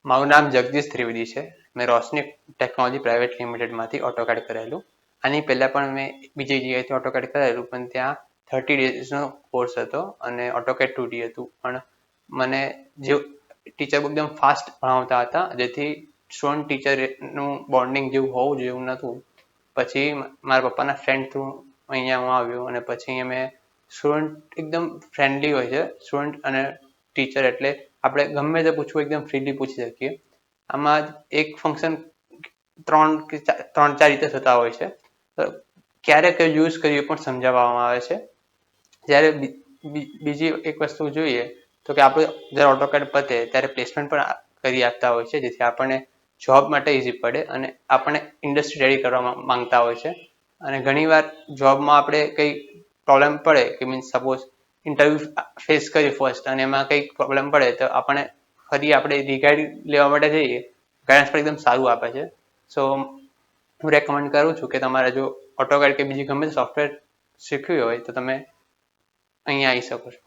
મારું નામ જગદીશ ત્રિવેદી છે. મેં રોશની ટેકનોલોજી પ્રાઇવેટ લિમિટેડમાંથી ઓટોકેડ કરેલું. આની પહેલાં પણ મેં બીજી જગ્યાએથી ઓટોકેડ કરેલું, પણ ત્યાં 30 ડેઝનો કોર્સ હતો અને ઓટોકેડ 2D હતું. પણ મને જે ટીચર એકદમ ફાસ્ટ ભણાવતા હતા, જેથી સ્ટુડન્ટ ટીચરનું બોન્ડિંગ જેવું હોવું જોઈએ એવું નહોતું. પછી મારા પપ્પાના ફ્રેન્ડ થ્રુ અહીંયા હું આવ્યો અને પછી અહીંયા મેં સ્ટુડન્ટ એકદમ ફ્રેન્ડલી હોય છે. સ્ટુડન્ટ અને ટીચર એટલે આપણે ગમે તે પૂછવું એકદમ ફ્રીલી પૂછી શકીએ. આમાં એક ફંક્શન 3-4 રીતે થતા હોય છે. ક્યારે કયું યુઝ કર્યું એ પણ સમજાવવામાં આવે છે. જ્યારે બીજી એક વસ્તુ જોઈએ તો કે આપણે જ્યારે ઓટોકેડ પતે ત્યારે પ્લેસમેન્ટ પણ કરી આપતા હોય છે, જેથી આપણને જોબ માટે ઇઝી પડે અને આપણને ઇન્ડસ્ટ્રી રેડી કરવા માંગતા હોય છે. અને ઘણીવાર જોબમાં આપણે કંઈ પ્રોબ્લેમ પડે કે મીન્સ સપોઝ ઇન્ટરવ્યૂ ફેસ કરી ફર્સ્ટ અને એમાં કંઈક પ્રોબ્લેમ પડે તો આપણે ફરી આપણે રિગાઈડ લેવા માટે જઈએ, ગાઈડન્સ પણ એકદમ સારું આપે છે. સો હું રેકમેન્ડ કરું છું કે તમારે જો ઓટોકેડ કે બીજી ગમે તે સોફ્ટવેર શીખવી હોય તો તમે અહીંયા આવી શકો છો.